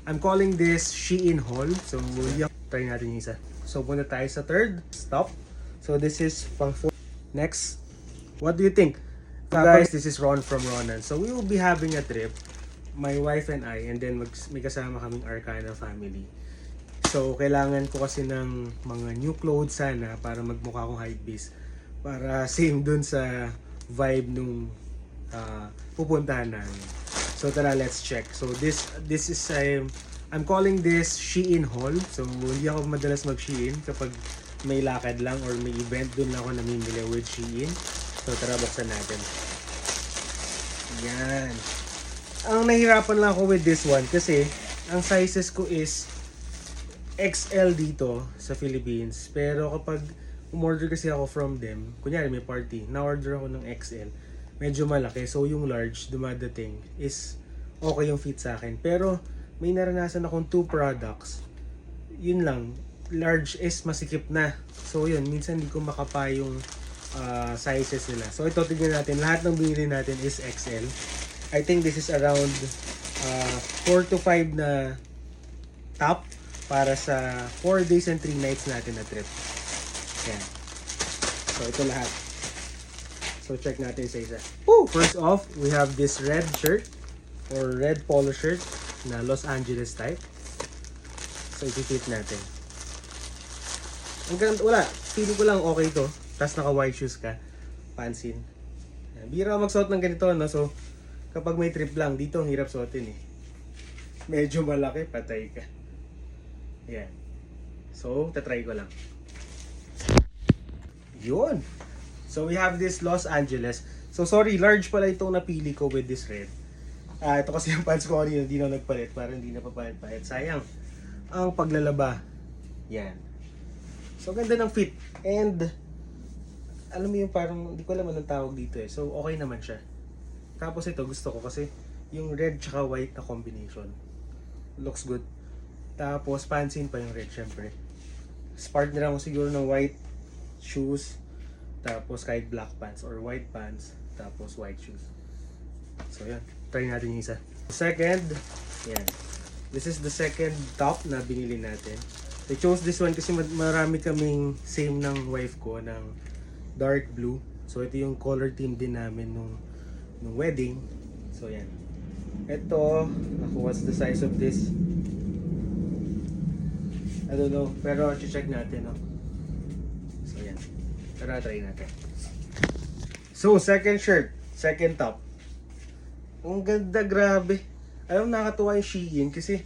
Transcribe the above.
I'm calling this Shein haul. So, try natin yung isa. So, punta tayo sa third stop. So, this is pang 4. Next, what do you think? Guys, this is Ron from Ronan. So, we will be having a trip, my wife and I, and then may kasama kaming Arcana family. So, kailangan ko kasi ng mga new clothes sana para magmukha akong hypebeast. Para same dun sa vibe nung pupuntahan namin. So tara, let's check. So this is I'm calling this Shein haul. So hindi ako madalas mag-Shein kapag may lakad lang or may event, dun lang ako namimili with Shein. So tara, buksan natin. Yan. Ang nahirapan lang ako with this one kasi ang sizes ko is XL dito sa Philippines. Pero kapag umorder kasi ako from them, kunyari may party, na-order ako ng XL, medyo malaki. So yung large dumadating is okay yung fit sa akin. Pero may naranasan akong 2 products. Yun lang, large is masikip na. So yun, minsan hindi ko makapa yung sizes nila. So ito, tignan natin. Lahat ng binili natin is XL. I think this is around 4 to 5 na top para sa 4 days and 3 nights natin na trip. Yan. So ito lahat. So check natin sa isa. Woo! First off, we have this red shirt or red polo shirt na Los Angeles type. So i-fit natin. Ang ganda, wala. Feeling ko lang okay to. Tapos naka white shoes ka. Pansin. Bira magsuot ng ganito, no? So kapag may trip lang, dito ang hirap suotin eh. Medyo malaki, patay ka. Yan. So, tatry ko lang. Yun. So we have this Los Angeles. So sorry, large pala itong napili ko with this red. Ito kasi yung pants ko kanina, hindi na nagpalit. Parang hindi na papalit-palit. Sayang. Ang paglalaba. Yan. So ganda ng fit. And alam mo yung parang, hindi ko alam anong tawag dito eh. So okay naman siya. Tapos ito gusto ko kasi yung red tsaka white na combination. Looks good. Tapos pansin pa yung red syempre. Partner ako siguro ng white shoes, tapos kahit black pants or white pants, tapos white shoes. So yan, try natin yung isa. Second, yan. This is the second top na binili natin. I chose this one kasi marami kaming same ng wife ko ng dark blue. So ito yung color team din namin nung wedding. So yan. Ito, what's the size of this? I don't know, pero check natin, no? So yan. Tara, try natin. So, second shirt. Second top. Ang ganda, grabe. Alam, nakakatuwa yung Shein kasi